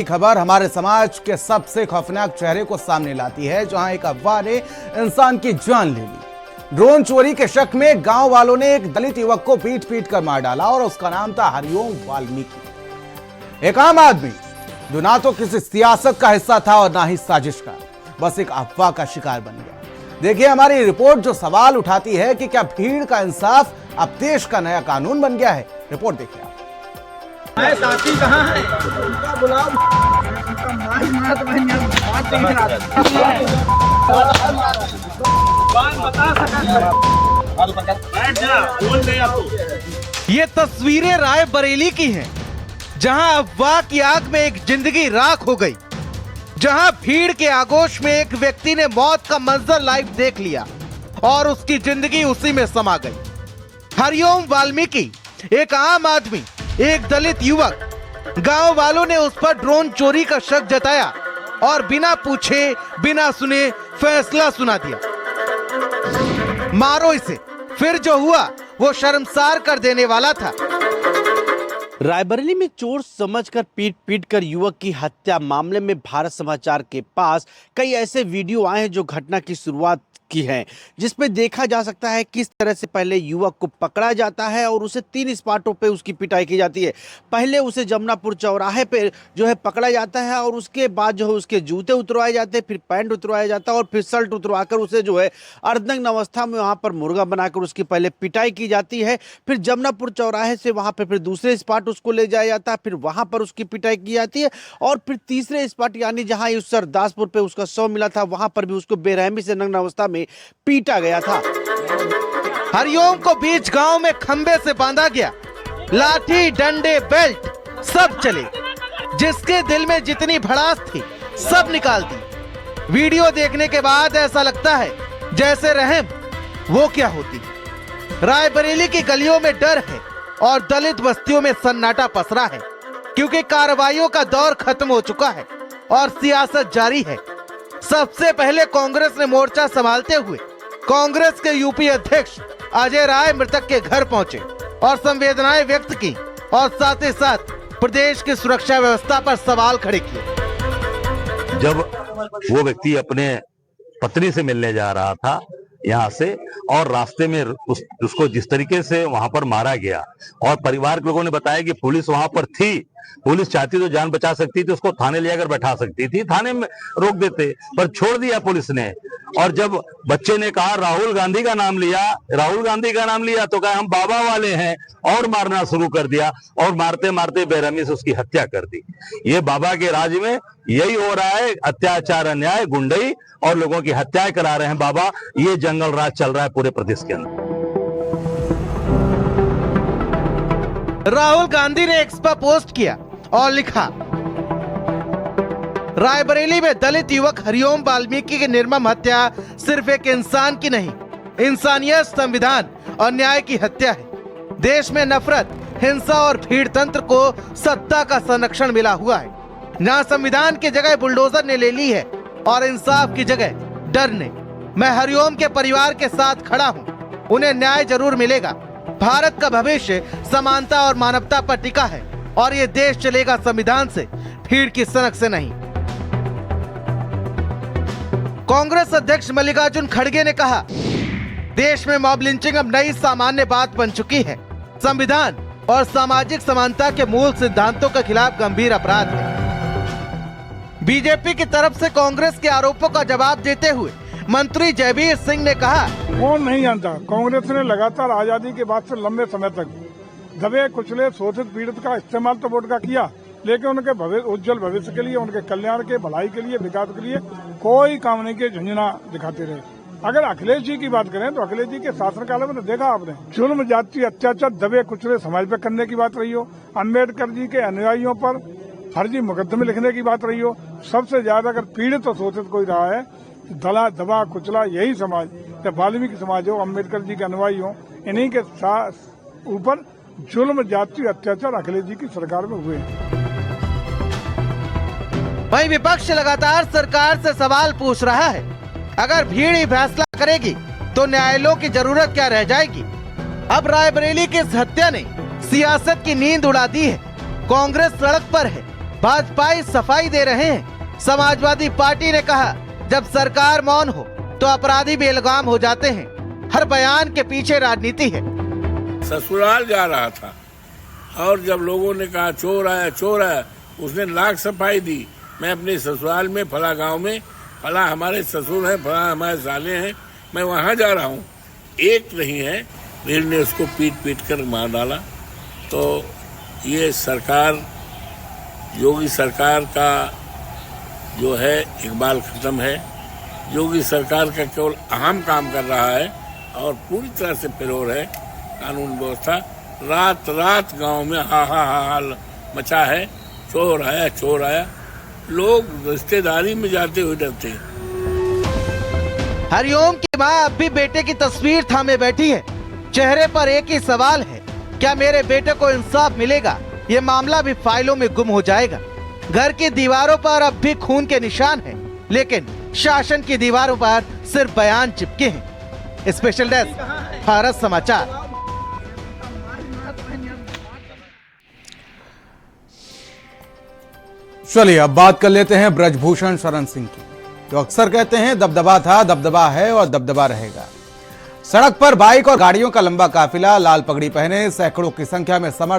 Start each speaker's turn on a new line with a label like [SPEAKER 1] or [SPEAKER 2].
[SPEAKER 1] खबर हमारे समाज के सबसे खौफनाक चेहरे को सामने लाती है, जहां एक अफवाह ने इंसान की जान ले ली। ड्रोन चोरी के शक में गांव वालों ने एक दलित युवक को पीट पीट कर मार डाला और उसका नाम था हरिओम वाल्मीकि। एक आम आदमी जो ना तो किसी सियासत का हिस्सा था और ना ही साजिश का, बस एक अफवाह का शिकार बन गया। देखिए हमारी रिपोर्ट जो सवाल उठाती है कि क्या भीड़ का इंसाफ अब देश का नया कानून बन गया है। रिपोर्ट देखिए आप।
[SPEAKER 2] साथी कहाँ है? बुलाओ।
[SPEAKER 3] ये तस्वीरें रायबरेली की हैं, जहां अफवाह की आग में एक जिंदगी राख हो गई, जहां भीड़ के आगोश में एक व्यक्ति ने मौत का मंजर लाइव देख लिया और उसकी जिंदगी उसी में समा गई। हरिओम वाल्मीकि एक आम आदमी, एक दलित युवक। गांव वालों ने उस पर ड्रोन चोरी का शक जताया और बिना पूछे बिना सुने फैसला सुना दिया, मारो इसे। फिर जो हुआ वो शर्मसार कर देने वाला था।
[SPEAKER 4] रायबरेली में चोर समझकर पीट पीट कर युवक की हत्या मामले में भारत समाचार के पास कई ऐसे वीडियो आए हैं जो घटना की शुरुआत की है, जिसमें देखा जा सकता है किस तरह से पहले युवक को पकड़ा जाता है और उसे 3 स्पॉटों पे उसकी पिटाई की जाती है। पहले उसे जमुनापुर चौराहे पे जो है पकड़ा जाता है और उसके बाद जो है उसके जूते उतरवाए जाते हैं, फिर पैंट उतरवाया जाता है और फिर शर्ट उतरवा कर उसे जो है अर्धनग्न अवस्था में वहाँ पर मुर्गा बनाकर उसकी पहले पिटाई की जाती है। फिर जमुनापुर चौराहे से वहाँ पर फिर दूसरे स्पॉट उसको ले जाया जाता है, फिर वहाँ पर उसकी पिटाई की जाती है और फिर तीसरे स्पॉट यानी जहाँ उस सरदासपुर पे उसका शव मिला था वहाँ पर भी उसको बेरहमी से नग्न अवस्था में पीटा गया था।
[SPEAKER 3] हरिओम को बीच गांव में खंबे से बांधा गया, लाठी डंडे बेल्ट सब चले, जिसके दिल में जितनी भड़ास थी सब निकाल दी। वीडियो देखने के बाद ऐसा लगता है जैसे रहम वो क्या होती। रायबरेली की गलियों में डर है और दलित बस्तियों में सन्नाटा पसरा है, क्योंकि कार्रवाइयों का दौर खत्म हो चुका है और सियासत जारी है। सबसे पहले कांग्रेस ने मोर्चा संभालते हुए कांग्रेस के यूपी अध्यक्ष अजय राय मृतक के घर पहुंचे और संवेदनाएं व्यक्त की और साथ ही साथ प्रदेश की सुरक्षा व्यवस्था पर सवाल खड़े किए।
[SPEAKER 5] जब वो व्यक्ति अपने पत्नी से मिलने जा रहा था यहाँ से और रास्ते में उसको जिस तरीके से वहां पर मारा गया और परिवार के लोगों ने बताया कि पुलिस वहां पर थी, पुलिस चाहती तो जान बचा सकती थी, उसको थाने ले जाकर बैठा सकती थी, थाने में रोक देते, पर छोड़ दिया पुलिस ने। और जब बच्चे ने कहा राहुल गांधी का नाम लिया तो कहा हम बाबा वाले हैं और मारना शुरू कर दिया और मारते मारते बेरहमी से उसकी हत्या कर दी। ये बाबा के राज में यही हो रहा है, अत्याचार, अन्याय, गुंडई और लोगों की हत्याएं करा रहे हैं बाबा। ये जंगल राज चल रहा है पूरे प्रदेश के अंदर।
[SPEAKER 3] राहुल गांधी ने एक्स पर पोस्ट किया और लिखा, रायबरेली में दलित युवक हरिओम वाल्मीकि की निर्मम हत्या सिर्फ एक इंसान की नहीं, इंसानियत, संविधान और न्याय की हत्या है। देश में नफरत, हिंसा और भीड़ तंत्र को सत्ता का संरक्षण मिला हुआ है। जहां संविधान की जगह बुलडोजर ने ले ली है और इंसाफ की जगह डर ने। मैं हरिओम के परिवार के साथ खड़ा हूं, उन्हें न्याय जरूर मिलेगा। भारत का भविष्य समानता और मानवता पर टिका है और ये देश चलेगा संविधान से, भीड़ की सनक से नहीं। कांग्रेस अध्यक्ष मल्लिकार्जुन खड़गे ने कहा, देश में मॉब लिंचिंग अब नई सामान्य बात बन चुकी है। संविधान और सामाजिक समानता के मूल सिद्धांतों के खिलाफ गंभीर अपराध है। बीजेपी की तरफ से कांग्रेस के आरोपों का जवाब देते हुए मंत्री जयवीर सिंह ने कहा,
[SPEAKER 6] कौन नहीं जानता, कांग्रेस ने लगातार आजादी के बाद से लंबे समय तक दबे कुचले शोषित पीड़ित का इस्तेमाल तो वोट का किया, लेकिन उनके उज्जवल भविष्य के लिए, उनके कल्याण के, भलाई के लिए, विकास के लिए कोई काम नहीं के झंझना दिखाते रहे। अगर अखिलेश जी की बात करें तो अखिलेश जी के शासनकाल में तो देखा आपने, जुल्म, जाति, अत्याचार दबे कुचले समाज पर करने की बात रही हो, अम्बेडकर जी के अनुयायियों पर फर्जी मुकदमे लिखने की बात रही हो। सबसे ज्यादा अगर पीड़ित और शोषित कोई रहा है, दला दबा कुचला यही समाज, या वाल्मीकि समाज हो, अम्बेडकर जी के अनुयायी हो, इन्हीं के ऊपर जुल्म, जाति, अत्याचार अखिलेश जी की सरकार में हुए हैं।
[SPEAKER 3] वहीं विपक्ष लगातार सरकार से सवाल पूछ रहा है, अगर भीड़ ही फैसला करेगी तो न्यायालयों की जरूरत क्या रह जाएगी। अब रायबरेली की इस हत्या ने सियासत की नींद उड़ा दी है। कांग्रेस सड़क पर है, भाजपाई सफाई दे रहे हैं। समाजवादी पार्टी ने कहा, जब सरकार मौन हो तो अपराधी बेलगाम हो जाते हैं। हर बयान के पीछे राजनीति है।
[SPEAKER 7] ससुराल जा रहा था और जब लोगों ने कहा चोर आया, उसने लाख सफाई दी। मैं अपने ससुराल में फला गांव में फला हमारे ससुर हैं, फला हमारे साले हैं, मैं वहां जा रहा हूं। एक नहीं है, भीड़ ने उसको पीट कर मार डाला। तो ये सरकार, योगी सरकार का जो है इकबाल खत्म है। योगी सरकार का केवल अहम काम कर रहा है और पूरी तरह से फिरौर है कानून व्यवस्था। रात रात गांव में हाल मचा है, चोर आया। लोग रिश्तेदारी में जाते हुए डरते हैं।
[SPEAKER 3] हरिओम की मां अब भी बेटे की तस्वीर थामे बैठी है। चेहरे पर एक ही सवाल है, क्या मेरे बेटे को इंसाफ मिलेगा? ये मामला भी फाइलों में गुम हो जाएगा। घर की दीवारों पर अब भी खून के निशान हैं, लेकिन शासन की दीवारों पर सिर्फ बयान चिपके हैं। स्पेशल डेस्क, भारत समाचार।
[SPEAKER 1] चलिए अब बात कर लेते हैं ब्रजभूषण शरण सिंह की, जो अक्सर कहते हैं दबदबा था, दबदबा है और दबदबा रहेगा। सड़क पर बाइक और गाड़ियों का लंबा काफिला, लाल पगड़ी पहने सैकड़ों की संख्या में समर्थक